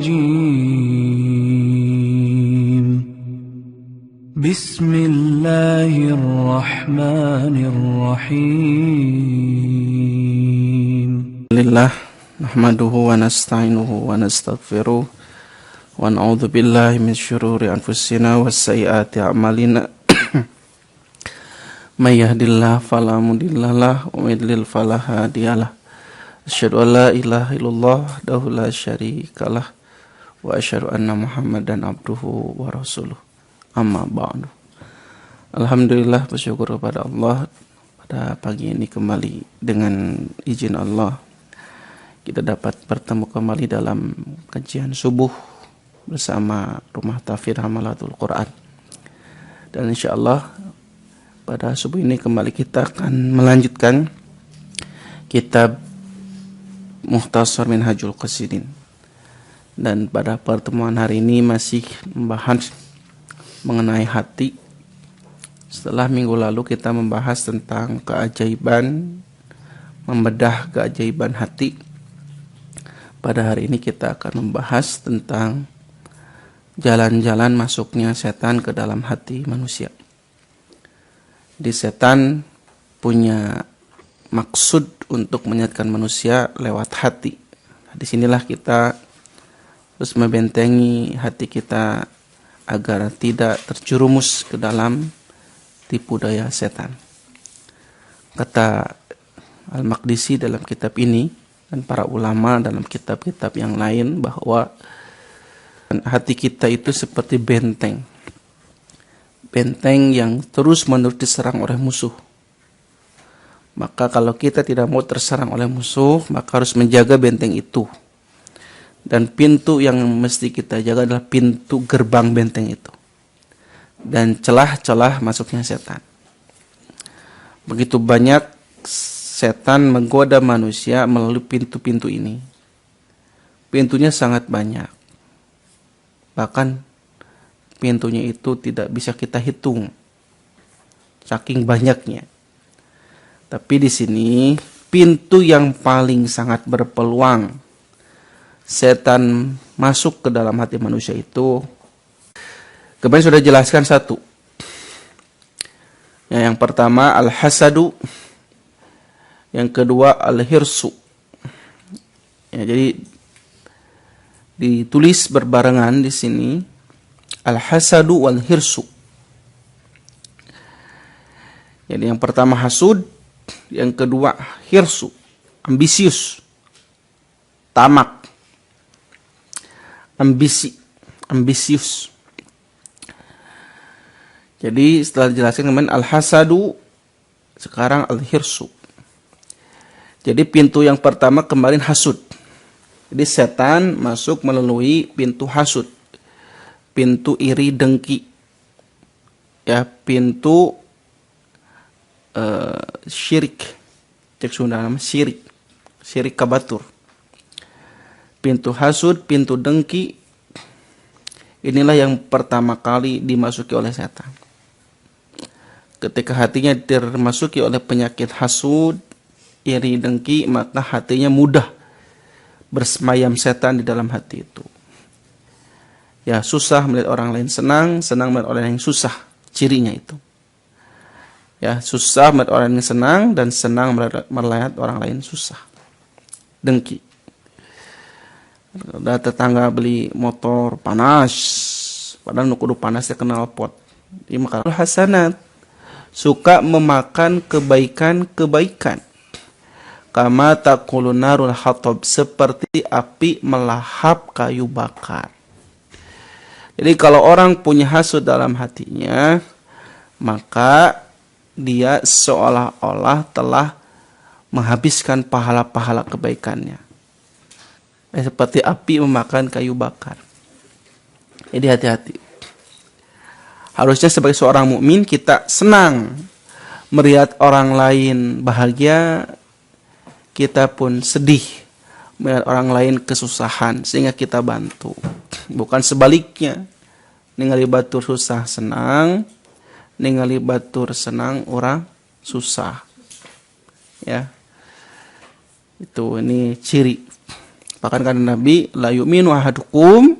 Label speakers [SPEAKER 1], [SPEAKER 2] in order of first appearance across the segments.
[SPEAKER 1] الرجيم بسم الله الرحمن الرحيم
[SPEAKER 2] لله نحمده ونستعينه ونستغفره ونعوذ بالله من شرور أنفسنا وسيئات أعمالنا من يهد الله فلا مضل له ومن يضلل فلا هادي له أشهد أن لا إله إلا الله وحده لا شريك له وأشهد أن محمدا عبده ورسوله amma ba'du. Alhamdulillah, bersyukur kepada Allah pada pagi ini kembali dengan izin Allah kita dapat bertemu kembali dalam kajian subuh bersama Rumah Tahfidz Hamalatul Quran. Dan insyaallah pada subuh ini kembali kita akan melanjutkan kitab Mukhtasar Minhajul Qasidin. Dan pada pertemuan hari ini masih membahas mengenai hati. Setelah minggu lalu kita membahas tentang keajaiban, membedah keajaiban hati. Pada hari ini kita akan membahas tentang jalan-jalan masuknya setan ke dalam hati manusia. Di setan punya maksud untuk menyesatkan manusia lewat hati. Disinilah kita harus membentengi hati kita agar tidak terjerumus ke dalam tipu daya setan. Kata Al-Maqdisi dalam kitab ini dan para ulama dalam kitab-kitab yang lain bahwa hati kita itu seperti benteng. Benteng yang terus-menerus diserang oleh musuh. Maka kalau kita tidak mau terserang oleh musuh, maka harus menjaga benteng itu. Dan pintu yang mesti kita jaga adalah pintu gerbang benteng itu. Dan celah-celah masuknya setan. Begitu banyak setan menggoda manusia melalui pintu-pintu ini. Pintunya sangat banyak. Bahkan pintunya itu tidak bisa kita hitung. Saking banyaknya. Tapi di sini pintu yang paling sangat berpeluang setan masuk ke dalam hati manusia itu, kemarin sudah jelaskan satu. Yang pertama al-hasadu, yang kedua al-hirsu. Jadi ditulis berbarengan di sini al-hasadu wal-hirsu. Jadi yang pertama hasud, yang kedua hirsu, ambisius, tamak. Ambisius. Jadi setelah dijelaskan kemarin al-hasadu, sekarang al-hirsu. Jadi pintu yang pertama kemarin hasud. Jadi setan masuk melalui pintu hasud. Pintu iri dengki. Ya, pintu syirik. Cek Sunda nama syirik. Syirik kabatur. Pintu hasud, pintu dengki, inilah yang pertama kali dimasuki oleh setan. Ketika hatinya dimasuki oleh penyakit hasud, iri dengki, maka hatinya mudah bersemayam setan di dalam hati itu. Ya, susah melihat orang lain senang, senang melihat orang lain susah, cirinya itu. Ya, susah melihat orang lain senang dan senang melihat orang lain susah. Dengki. Udah tetangga beli motor panas, padahal nu kudu panasnya kenal pot. Ini maka hasanat, suka memakan kebaikan-kebaikan. Kama taqulun narul hatab, seperti api melahap kayu bakar. Jadi kalau orang punya hasud dalam hatinya, maka dia seolah-olah telah menghabiskan pahala-pahala kebaikannya. Seperti api memakan kayu bakar. Jadi hati-hati. Harusnya sebagai seorang mukmin kita senang melihat orang lain bahagia, kita pun sedih melihat orang lain kesusahan sehingga kita bantu. Bukan sebaliknya. Ningali batur susah senang, ningali batur senang orang susah. Ya. Ini ciri Bahkan kata Nabi, la yu'minu ahadukum,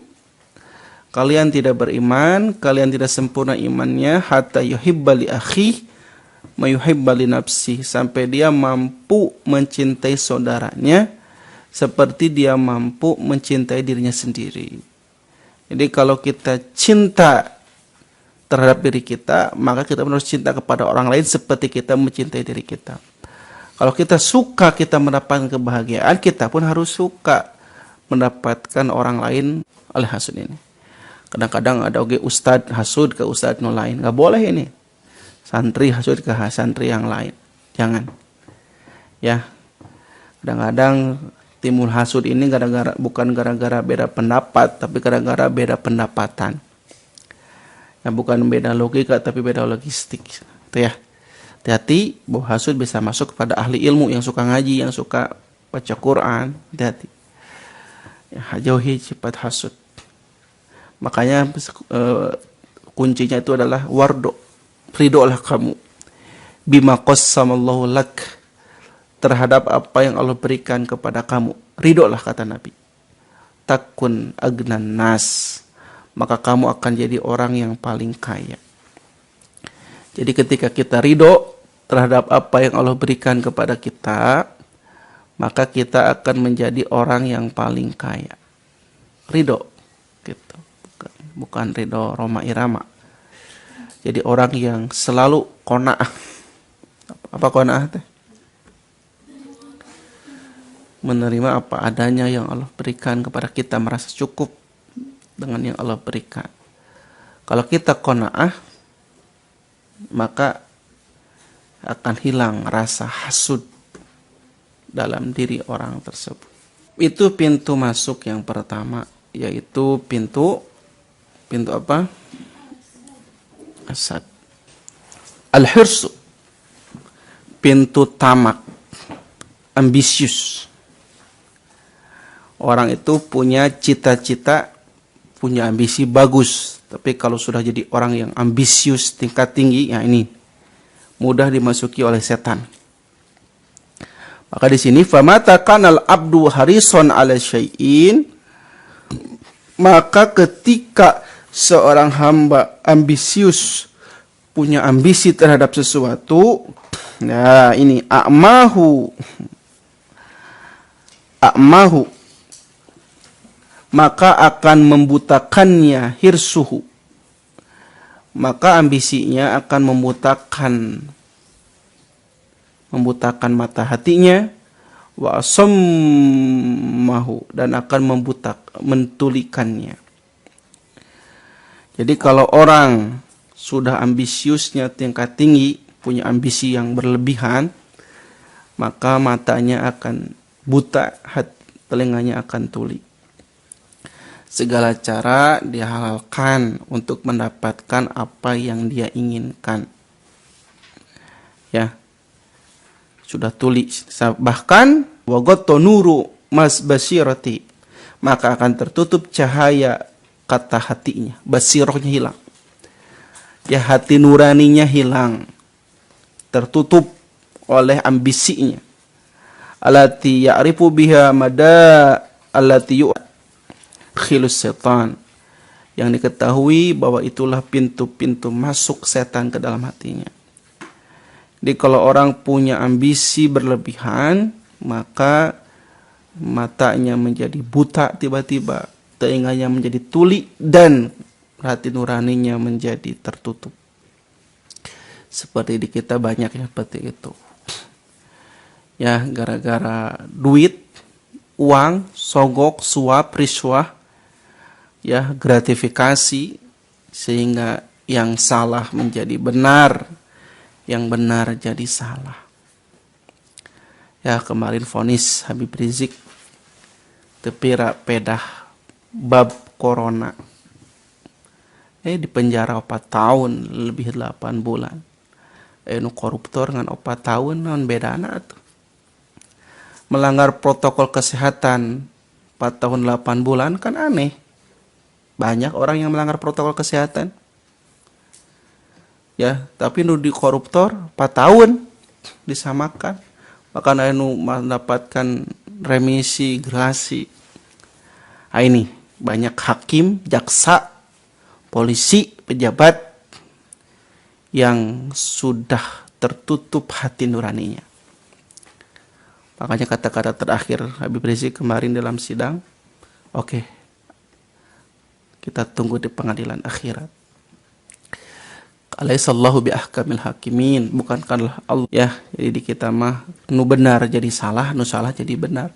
[SPEAKER 2] kalian tidak beriman, kalian tidak sempurna imannya, hatta yuhibba li akhi ma yuhibba li nafsi, sampai dia mampu mencintai saudaranya seperti dia mampu mencintai dirinya sendiri. Jadi kalau kita cinta terhadap diri kita, maka kita harus cinta kepada orang lain seperti kita mencintai diri kita. Kalau kita suka kita mendapatkan kebahagiaan, kita pun harus suka mendapatkan orang lain oleh hasud ini. Kadang-kadang ada ustadz hasud ke ustadz yang lain. Gak boleh ini. Santri hasud ke santri yang lain. Jangan. Ya. Kadang-kadang timbul hasud ini bukan gara-gara beda pendapat, tapi gara-gara beda pendapatan. Ya, bukan beda logika, tapi beda logistik. Itu ya. Hati-hati bahwa hasud bisa masuk kepada ahli ilmu yang suka ngaji, yang suka baca Quran. Hati-hati. Ya, jauhi sifat hasud. Makanya kuncinya itu adalah wardo. Ridholah kamu. Bima qassamallahu lak. Terhadap apa yang Allah berikan kepada kamu. Ridholah kata Nabi. Takun agnan nas. Maka kamu akan jadi orang yang paling kaya. Jadi ketika kita ridho terhadap apa yang Allah berikan kepada kita, maka kita akan menjadi orang yang paling kaya. Ridho, gitu. Bukan ridho Roma Irama. Jadi orang yang selalu qanaah. Apa qanaah teh? Menerima apa adanya yang Allah berikan kepada kita, merasa cukup dengan yang Allah berikan. Kalau kita qanaah, maka akan hilang rasa hasud dalam diri orang tersebut. Itu pintu masuk yang pertama, yaitu pintu apa? Hasad. Al-hirsu, pintu tamak, ambisius. Orang itu punya cita-cita, punya ambisi bagus, tapi kalau sudah jadi orang yang ambisius tingkat tinggi, ya ini mudah dimasuki oleh setan. Maka di sini famata kanal abdu harison ala syai'in, maka ketika seorang hamba ambisius, punya ambisi terhadap sesuatu, nah ini a'mahu, maka akan membutakannya hirsuhu, maka ambisinya akan membutakan mata hatinya, wa asammahu, dan akan mentulikannya. Jadi kalau orang sudah ambisiusnya tingkat tinggi, punya ambisi yang berlebihan, maka matanya akan buta, telinganya akan tuli. Segala cara dihalalkan untuk mendapatkan apa yang dia inginkan. Ya. Sudah tuli. Bahkan wagoto nuru mas basirati, maka akan tertutup cahaya kata hatinya. Basirohnya hilang. Ya, hati nuraninya hilang. Tertutup oleh ambisinya. Allati ya'rifu biha mada allati khilus setan, yang diketahui bahwa itulah pintu-pintu masuk setan ke dalam hatinya. Jadi kalau orang punya ambisi berlebihan, maka matanya menjadi buta tiba-tiba, telinganya menjadi tuli, dan hati nuraninya menjadi tertutup. Seperti di kita banyak yang seperti itu. Ya, gara-gara duit, uang, sogok, suap, riswah, ya, gratifikasi, sehingga yang salah menjadi benar, yang benar jadi salah. Ya, kemarin vonis Habib Rizik tepira pedah bab corona. Di penjara 4 tahun, lebih 8 bulan. Nu koruptor dengan 4 tahun, non bedana tuh. Melanggar protokol kesehatan 4 tahun 8 bulan kan aneh. Banyak orang yang melanggar protokol kesehatan. Ya, tapi nu di koruptor 4 tahun disamakan. Bahkan anu mendapatkan remisi, grasi. Ini banyak hakim, jaksa, polisi, pejabat yang sudah tertutup hati nuraninya. Makanya kata-kata terakhir Habib Rizik kemarin dalam sidang, oke, kita tunggu di pengadilan akhirat. Alaihissallahu bi ahkamil hakimin. Bukankah Allah ya, jadi di kita mah nu benar jadi salah, nu salah jadi benar.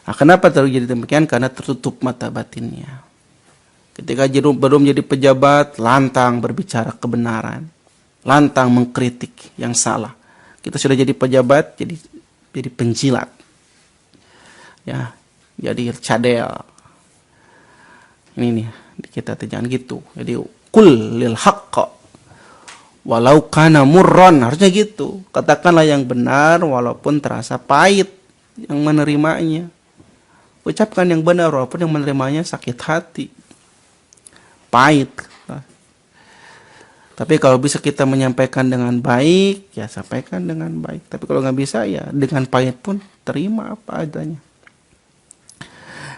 [SPEAKER 2] Nah, kenapa terjadi demikian? Karena tertutup mata batinnya. Ketika belum jadi pejabat, lantang berbicara kebenaran, lantang mengkritik yang salah. Kita sudah jadi pejabat, jadi penjilat, ya, jadi cadel. Ini nih, kita jangan gitu. Jadi kul lil haqqa walau kana murran, harusnya gitu. Katakanlah yang benar walaupun terasa pahit yang menerimanya. Ucapkan yang benar walaupun yang menerimanya sakit hati, pahit. Tapi kalau bisa kita menyampaikan dengan baik, ya sampaikan dengan baik. Tapi kalau nggak bisa, ya dengan pahit pun terima apa adanya.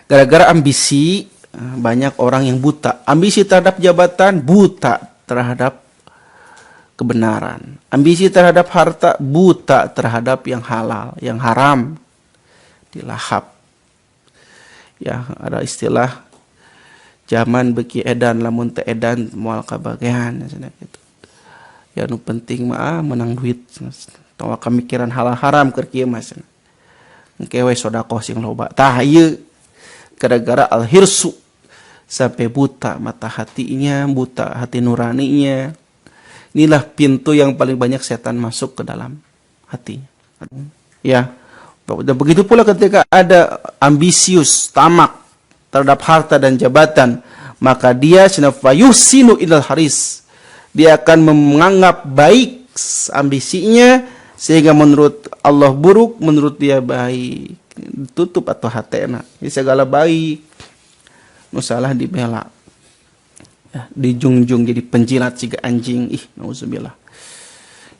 [SPEAKER 2] Gara-gara ambisi, banyak orang yang buta. Ambisi terhadap jabatan, buta terhadap kebenaran. Ambisi terhadap harta, buta terhadap yang halal, yang haram, dilahap. Ya, ada istilah zaman beki edan lamun teu edan moal kabagean gitu. Ya nu penting mah menang duit. Tawa kamikiran halal haram keur kieu mah. Engke we sedekah sing loba. Tah ieu gara-gara al-hirsu sampai buta mata hatinya, buta hati nuraninya. Inilah pintu yang paling banyak setan masuk ke dalam hati. Ya. Dan begitu pula ketika ada ambisius, tamak terhadap harta dan jabatan, maka dia sinafayusinu ilal haris. Dia akan menganggap baik ambisinya sehingga menurut Allah buruk, menurut dia baik. Tutup atau hatena. Jadi segala baik, nusalah dibela. Ya, dijunjung jadi penjilat siga anjing. Nauzubillah.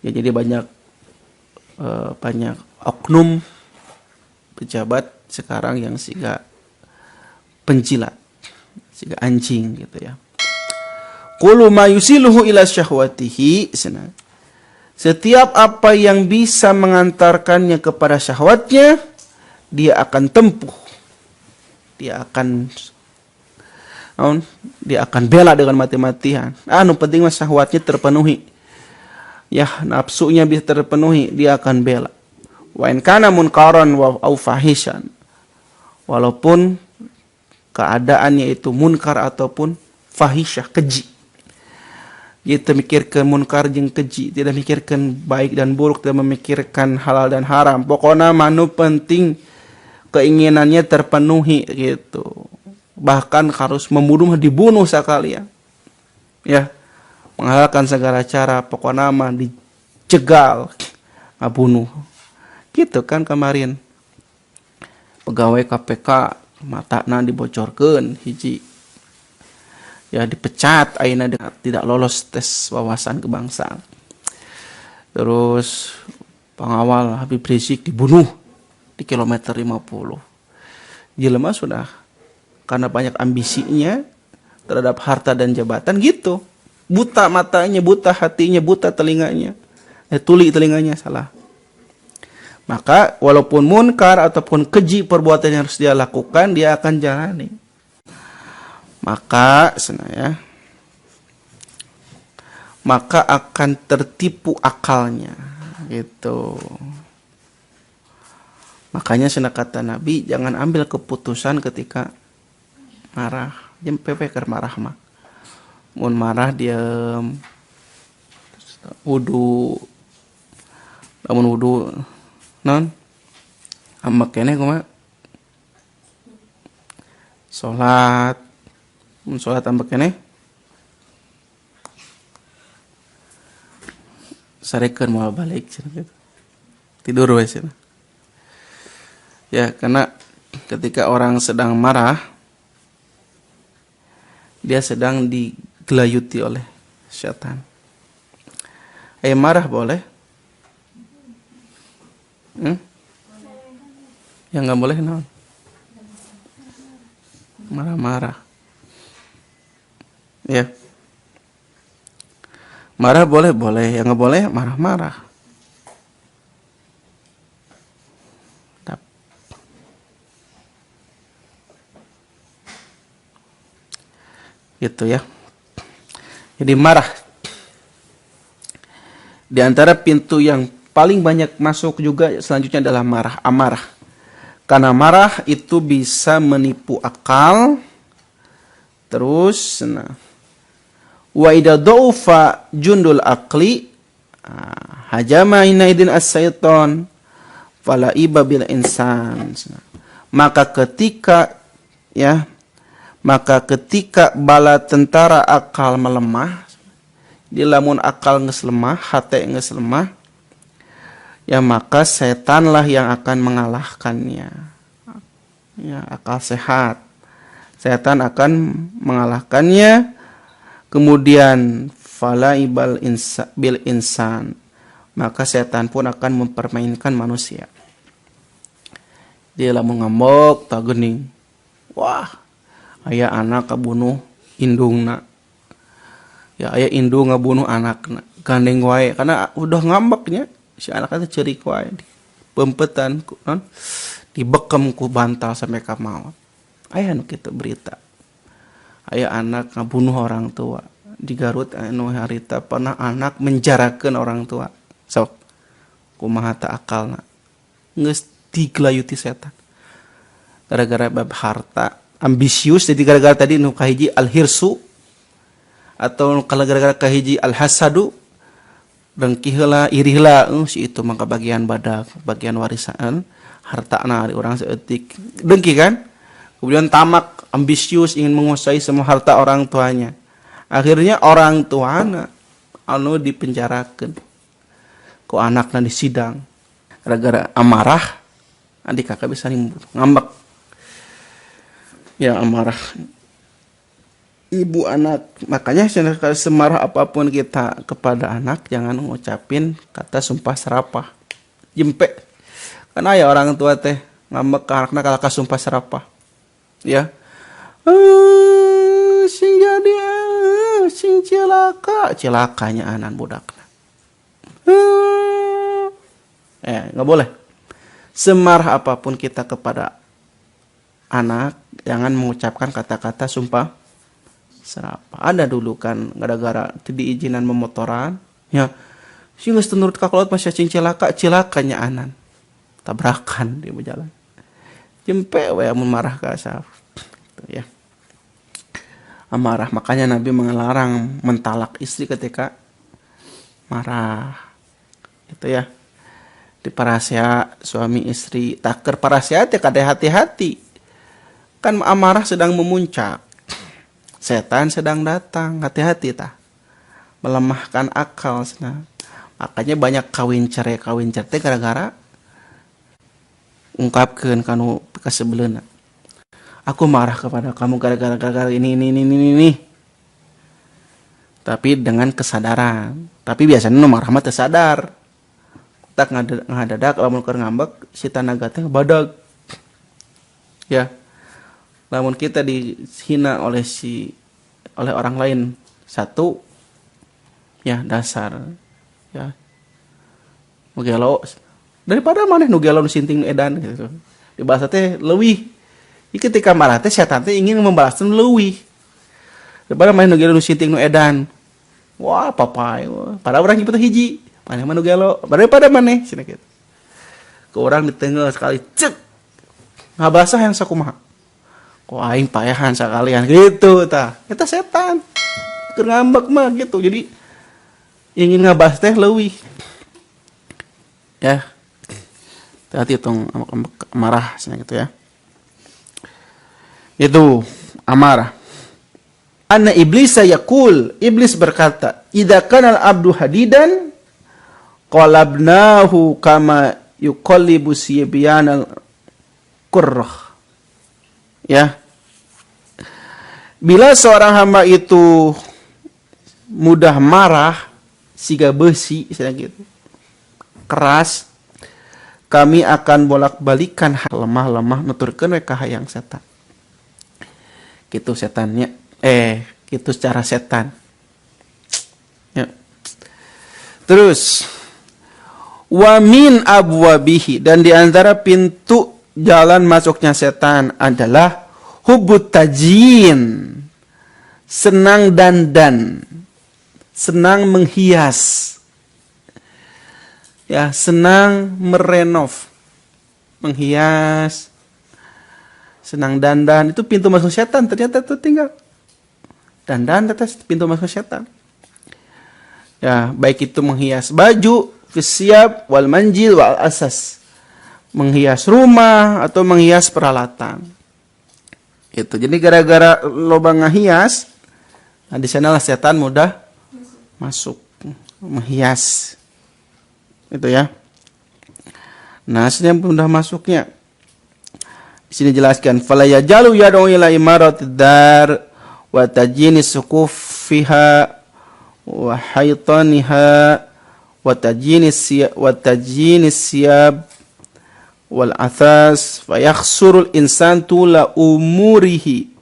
[SPEAKER 2] Ya, jadi banyak oknum pejabat sekarang yang siga penjilat, siga anjing gitu ya. Qulu ma yusiluhu ila syahwatihi. Setiap apa yang bisa mengantarkannya kepada syahwatnya, dia akan tempuh. Dia akan bela dengan mati-matian. Anu penting mah syahwatnya terpenuhi. Ya, nafsunya bisa terpenuhi, dia akan bela. Wa in kana munkaran wa au fahishan. Walaupun keadaannya itu munkar ataupun fahisyah, keji. Dia tidak memikirkan munkar jeung keji, tidak memikirkan baik dan buruk, tidak memikirkan halal dan haram. Pokoknya manu penting keinginannya terpenuhi gitu. Bahkan harus membunuh, dibunuh sekalian. Ya, menghalalkan segala cara, pokoknya mah dicegal, ngabunuh. Gitu kan kemarin pegawai KPK matana dibocorkeun hiji, ya dipecat ayeuna tidak lolos tes wawasan kebangsaan. Terus pengawal Habib Rizik dibunuh di kilometer 50. Jelema sudah karena banyak ambisinya terhadap harta dan jabatan gitu, buta matanya, buta hatinya, buta telinganya, tuli telinganya salah. Maka walaupun munkar ataupun keji perbuatan yang harus dia lakukan, dia akan jalani. Maka akan tertipu akalnya gitu. Makanya kata Nabi, jangan ambil keputusan ketika marah. Jangan pepeker marah mah. Mun marah diam, wudu, lamun wudu non ambek kene kumaha salat, mun salat ambek kene sarekeun moal balik gitu. Tidur we cenah. Ya, karena ketika orang sedang marah, dia sedang digelayuti oleh syaitan. Marah boleh? Yang nggak boleh naon? Marah-marah. Ya. Marah boleh, yang nggak boleh marah-marah. Gitu ya. Jadi marah. Di antara pintu yang paling banyak masuk juga selanjutnya adalah marah, amarah. Karena marah itu bisa menipu akal. Terus, wa idza dhaufa jundul aqli hajama inaidin as-syaiton fala iba bil insan. Maka ketika bala tentara akal melemah, di lamun akal geus lemah, hate geus lemah, ya maka setanlah yang akan mengalahkannya. Ya, akal sehat. Setan akan mengalahkannya. Kemudian fala ibal bil insan. Maka setan pun akan mempermainkan manusia. Dia lamun ngambek tak geuning. Wah, aya anak kabunuh indungna. Ya aya indung ngabunuh anakna. Gandeng wae karena udah ngambeknya si anaknya ceurik wae. Pempetan ku non dibekem ku bantal sampai ka maot. Aya nu kitu berita. Aya anak ngabunuh orang tua. Di Garut anu harita pernah anak menjarakeun orang tua. Sok kumaha teu akalna. Geus diglayuti setan. Gara-gara bab harta, ambisius, jadi gara-gara tadi nu kahiji al-hirsu atau kalau gara-gara kahiji al-hasadu, dengki heula, iri heula, si itu maka bagian badak, bagian warisan, hartana ari urang saeutik. Dengki kan? Kemudian tamak, ambisius, ingin menguasai semua harta orang tuanya. Akhirnya orang tuana anu dipenjarakeun. Ku anakna disidang. Gara-gara amarah, adik kakak bisa ngambek. Ya amarah. Ibu anak, makanya semarah apapun kita kepada anak, jangan ngucapin kata sumpah serapah. Jempe. Karena ya orang tua teh ngambek ke anakna kalau sumpah serapah. Ya. Sing jadi sing cilakanya anak budakna. Nggak boleh. Semarah apapun kita kepada anak, jangan mengucapkan kata-kata sumpah serapah. Ada dulu kan gara-gara diizinan memotoran, ya si geus teu nurut ka kolot masih cing cilakanya anan. Tabrakan di jalan. Jempe we mun marah ka asap. Gitu ya. Amarah, makanya Nabi melarang mentalak istri ketika marah. Itu ya. Di parasya suami istri taker parasya teh kada hati-hati. Kan amarah sedang memuncak. Setan sedang datang, hati-hati tah. Melemahkan akal sana. Makanya banyak kawin cerai teh gara-gara ungkapkeun kanu kasebeleuna. Aku marah kepada kamu gara-gara ini. Tapi dengan kesadaran. Tapi biasanya nu marah mah teu sadar. Tak ngadadak lamun keur ngambek si tanaga teh badag. Ya. Lamun kita dihina oleh orang lain satu ya dasar ya nu gelo daripada maneh nu gelo nu sinting nu edan gitu. Di bahasa teh leuwih. Ketika marah teh setan teh ingin membalaskan leuwih. Daripada maneh nu gelo nu sinting nu edan. Wah, papai. Padahal urang kitu hiji. Maneh mah nu gelo daripada maneh cenah kitu. Ke urang ditengeul sekali cek. Ngabasah yang sakumaha. Kok aing payahan sakalian gitu tah. Eta setan. Keur ngambek mah gitu. Jadi ingin ngabas teh leuwih. Ya. Hati tong marah cenah gitu ya. Itu amarah. Anna iblisa yaqul, iblis berkata, "Idza kana al-abdu hadidan qalabnahu kama yuqallibu sibyanal qurrah." Ya. Bila seorang hamba itu mudah marah, siga besi gitu. Keras, kami akan bolak-balikan lemah-lemah nuturkeun we ka hayang setan. Gitu setannya. Gitu cara setan. Ya. Terus wa min abwabihi, dan di antara pintu jalan masuknya setan adalah hubbut tajin, senang dandan, senang menghias. Ya, senang merenov, menghias, senang dandan. Itu pintu masuk setan, ternyata itu tinggal dandan atas pintu masuk setan. Ya, baik itu menghias baju, fisyab wal manjil wal asas, menghias rumah atau menghias peralatan. Itu. Jadi gara-gara loba ngehias, nah di sanalah setan mudah masuk, menghias. Itu ya. Nah, aslinya mudah masuknya. Di sini jelaskan, fala yajalu yad'u ila imaratid dar wa tajyinis suqufiha wa haytaniha wa tajyinis siyab wal athas fa yakhsurul insan tula umurihi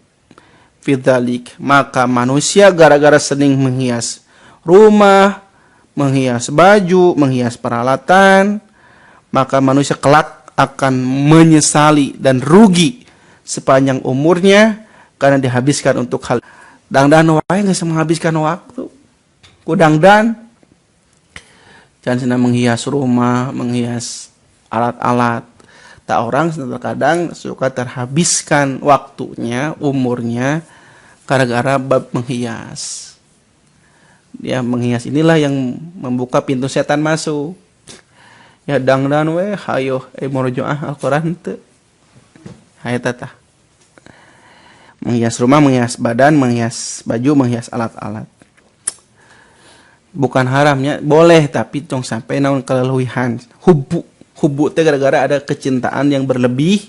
[SPEAKER 2] fi dzalik. Maka manusia gara-gara sering menghias rumah, menghias baju, menghias peralatan, maka manusia kelak akan menyesali dan rugi sepanjang umurnya karena dihabiskan untuk hal dangdan wae geus menghabiskan waktu. Ku dangdan jangan senang menghias rumah, menghias alat-alat. Tak orang terkadang suka terhabiskan waktunya, umurnya gara-gara bab menghias. Dia menghias inilah yang membuka pintu setan masuk. Ya dangdan we hayo morojoah Al-Qur'an teu. Hayo tah. Menghias rumah, menghias badan, menghias baju, menghias alat-alat. Bukan haramnya, boleh tapi tong sampai naon kelelewihan. Hubbu teh gara-gara ada kecintaan yang berlebih,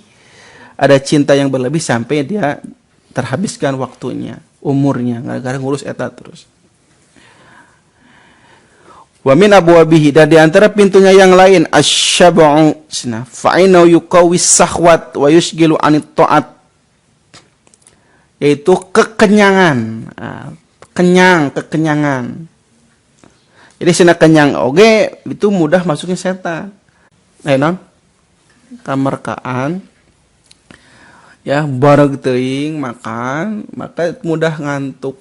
[SPEAKER 2] ada cinta yang berlebih sampai dia terhabiskan waktunya, umurnya gara-gara ngurus eta terus. Wa min abwabihi, dan di antara pintunya yang lain asyab'u fa innahu yuqawwis sahwat wa yushghilu 'anit ta'at, yaitu kekenyangan. Kekenyangan. Jadi sina kenyang oge itu mudah masuknya setan. Non kamarkaan ya bareng teuing makan, maka mudah ngantuk.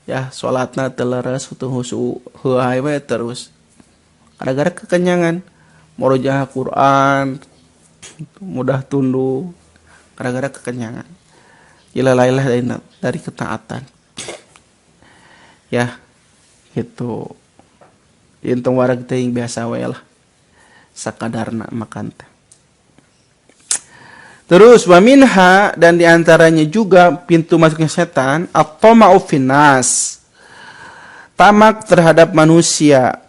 [SPEAKER 2] Ya, salatna teu leres husu heuai we terus. Gara-gara kekenyangan, murojaah Quran mudah tunduk gara-gara kekenyangan. Ilah dari ketaatan. Ya, gitu. Intung wareg teuing biasa we lah. Sakadarna makan teh. Terus wa minha, dan diantaranya juga pintu masuknya setan at-tama'u finnas, tamak terhadap manusia,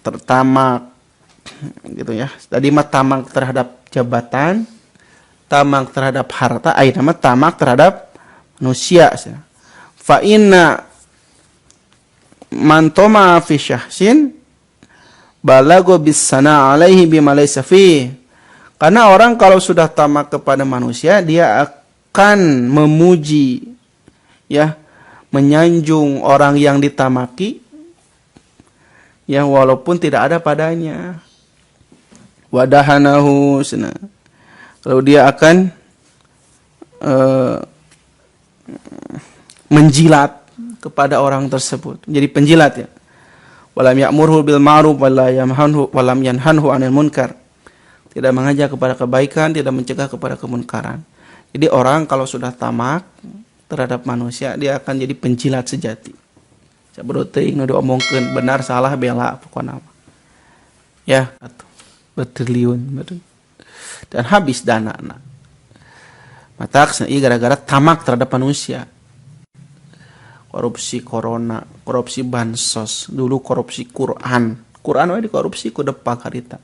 [SPEAKER 2] tertamak gitu ya. Tadi mah tamak terhadap jabatan, tamak terhadap harta, ayeuna mah tamak terhadap manusia. Fa inna man tama'a fi syahsin balago bis sana alaihi bima laysa fi. Karena orang kalau sudah tamak kepada manusia, dia akan memuji, ya, menyanjung orang yang ditamaki, ya, walaupun tidak ada padanya. Wadahanahu, kalau dia akan menjilat kepada orang tersebut, menjadi penjilat, ya. Walam ya'murhu bil ma'ruf walam yanhanhu 'anil munkar. Tidak mengajak kepada kebaikan, tidak mencegah kepada kemunkaran. Jadi orang kalau sudah tamak terhadap manusia, dia akan jadi penjilat sejati. Sabedo teuing nu diomongkeun benar salah bela pokona. Ya, bertriliun dan habis danana. Matak ieu gara-gara tamak terhadap manusia. Korupsi corona, korupsi bansos, dulu korupsi Quran. Quran we dikorupsi ku depak harita.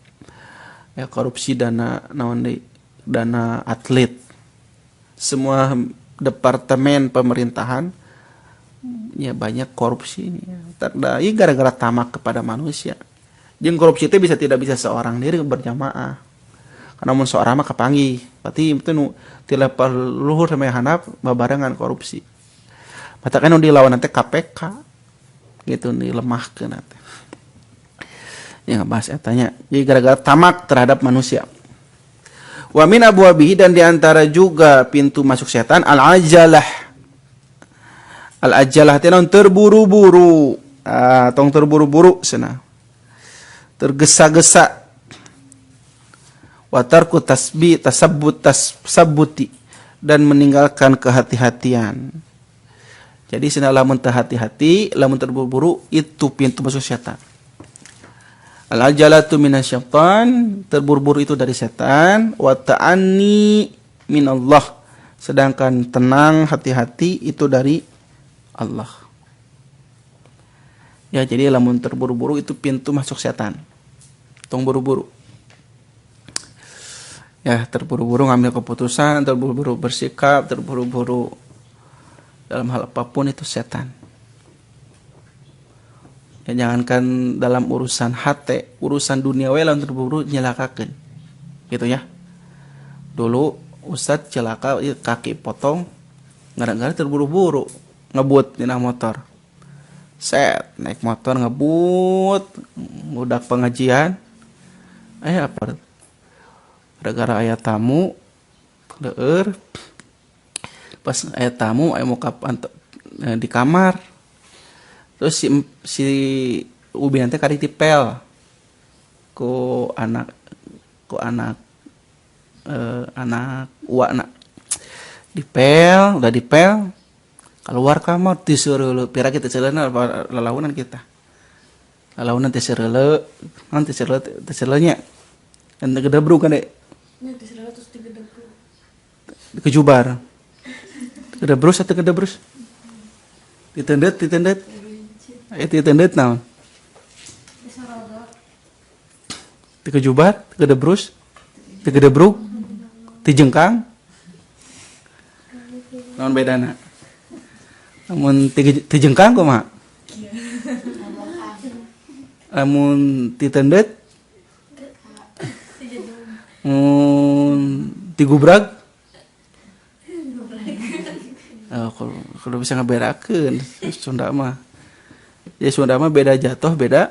[SPEAKER 2] Ya, korupsi dana naon deui, dana atlet. Semua departemen pemerintahan ya banyak korupsi ini. Ya. Ini gara-gara tamak kepada manusia. Jeung korupsi itu tidak bisa seorang diri berjamaah. Karena mun seorang mah kapanggih, berarti itu nu ti level luhur sampai handap babarengan korupsi. Mata kan di lawan nanti KPK gitu dilemahkeun nanti. Ya ngebahas etanya. Jadi gara-gara tamak terhadap manusia. Wa min abwabihi, dan diantara juga pintu masuk setan al-ajalah. Al-ajalah teh naon terburu-buru. Tong terburu-buru cenah. Tergesa-gesa. Wa tarku tasabbuti, dan meninggalkan kehati-hatian. Jadi cenah lamun teu hati-hati, lamun terburu-buru, itu pintu masuk setan. Al-ajalatu minasyaitan, terburu-buru itu dari setan. Wa ta'anni minallah, sedangkan tenang hati-hati itu dari Allah. Ya, jadi lamun terburu-buru itu pintu masuk setan. Tong buru-buru. Ya, terburu-buru ngambil keputusan, terburu-buru bersikap, terburu-buru dalam hal apapun itu setan. Ya, jangankan dalam urusan hati, urusan dunia we lamun terburu-buru nyelakakeun. Gitu ya. Dulu Ustadz celaka kaki potong gara-gara terburu-buru ngebut dina motor. Set naik motor ngebut, budak pengajian. Apa? Gara-gara aya tamu deueur. Pas aya tamu aya muka di kamar. Terus si Ubian teh kari tipel ku anak uwana dipel, udah dipel keluar kamar diseureuleu pira kita ceuleuna lalaunan kita. Lalaunan teh seureuleu, nanti seureuleunya. Ente gedebrug kan dek.
[SPEAKER 3] Nya diseureuleu terus digedebrug.
[SPEAKER 2] Kejubar. Gedebrus atau gedebrus? Ditendet. Ditendet naon?
[SPEAKER 3] Disarodot.
[SPEAKER 2] Dikejubar, gedebrus, digedebrug, dijengkang. Naon bedana? Lamun dijengkang kumaha? Lamun ditendet, digubrag. Kalau bisa ngeberakeun Sunda mah. Ya Sunda mah beda jatuh, beda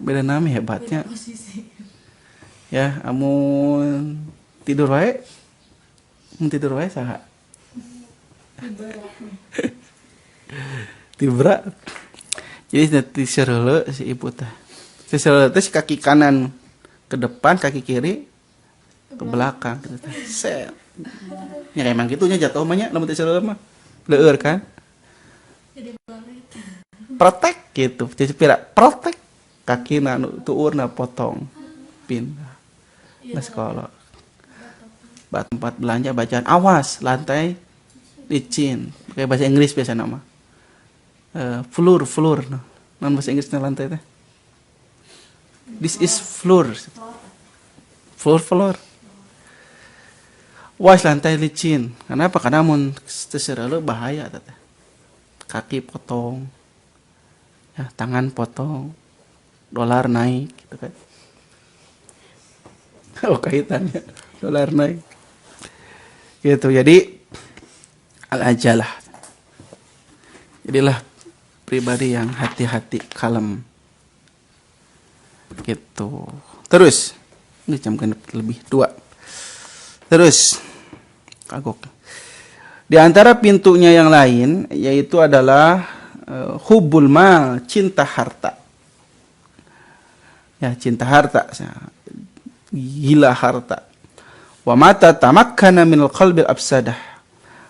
[SPEAKER 2] nami hebatnya. Ya, amun tidur wae. Mun tidur wae saha? Tibra. Jadi nanti serele si ibu teh. Serele teh si kaki kanan ke depan, kaki kiri ke belakang gitu teh. Set. Ya emang gitunya jatuh mah nya lamun teh serele mah. Leueur kan?
[SPEAKER 3] Jadi balet.
[SPEAKER 2] Protek gitu. Jadi pira protek kakina nu tuurna potong pindah. Nah sekolah. Tempat belanja bacaan awas lantai licin. Kayak bahasa Inggris biasa nama. Floor. Non bahasa Inggrisnya lantai teh. This is floor. Floor. Was lantai licin. Kenapa? Karena mun terserah bahaya teh. Kaki potong. Ya, tangan potong. Dolar naik gitu kan. Oh kaitannya dolar naik. Gitu. Jadi al-ajalah. Jadilah pribadi yang hati-hati, kalem. Gitu. Terus ini jam lebih 2. Terus kagok. Di antara pintunya yang lain yaitu adalah hubbul mal, cinta harta. Ya, cinta harta. Gila harta. Wa mata tamakkana minal qalbil afsadah.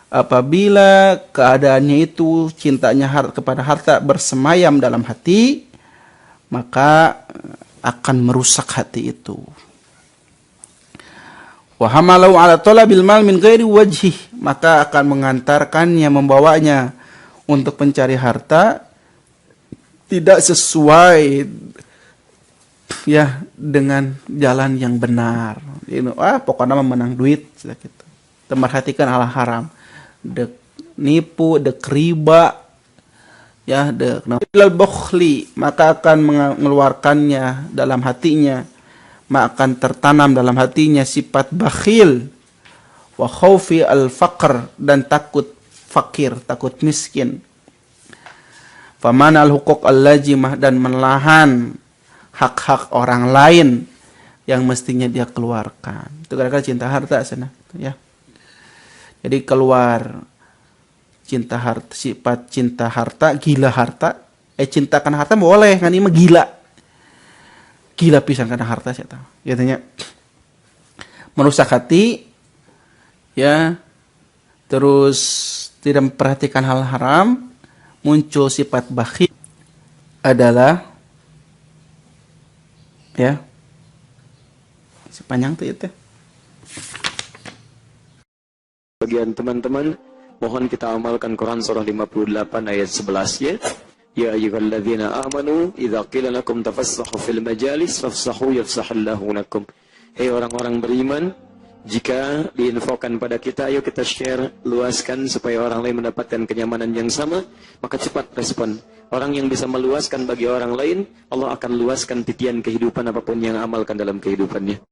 [SPEAKER 2] Apabila keadaannya itu cintanya kepada harta bersemayam dalam hati, maka akan merusak hati itu. Wa hamalau ala talabil mal min ghairi wajhi, maka akan mengantarkannya, membawanya untuk mencari harta tidak sesuai ya dengan jalan yang benar. Pokoknya menang duit gitu. Temerhatikan hal haram. Dek nipu, dek riba, ya dek bukhli, maka akan mengeluarkannya dalam hatinya maka akan tertanam dalam hatinya sifat bakhil, wa khaufi al-faqr, dan takut fakir, takut miskin. Faman al-huquq al-lazimah, dan menahan hak-hak orang lain yang mestinya dia keluarkan. Itu gara-gara cinta harta sana, ya. Jadi keluar cinta harta, sifat cinta harta, gila harta. Cinta karena harta boleh, kan ini mah gila. Gila pisan karena harta saya tahu. Katanya merusak hati, ya. Terus tidak memperhatikan hal haram, muncul sifat bakhil adalah, ya, sepanjang itu.
[SPEAKER 4] Bagian teman-teman, mohon kita amalkan Quran surah 58 ayat 11 ya. Ya ayyuhalladzina amanu idza qila lakum tafassahu fil majalis fafsahu yafsahullahu lakum. Hei orang-orang beriman, jika diinfokan pada kita, ayo kita share, luaskan supaya orang lain mendapatkan kenyamanan yang sama, maka cepat respon. Orang yang bisa meluaskan bagi orang lain, Allah akan luaskan titian kehidupan apapun yang amalkan dalam kehidupannya.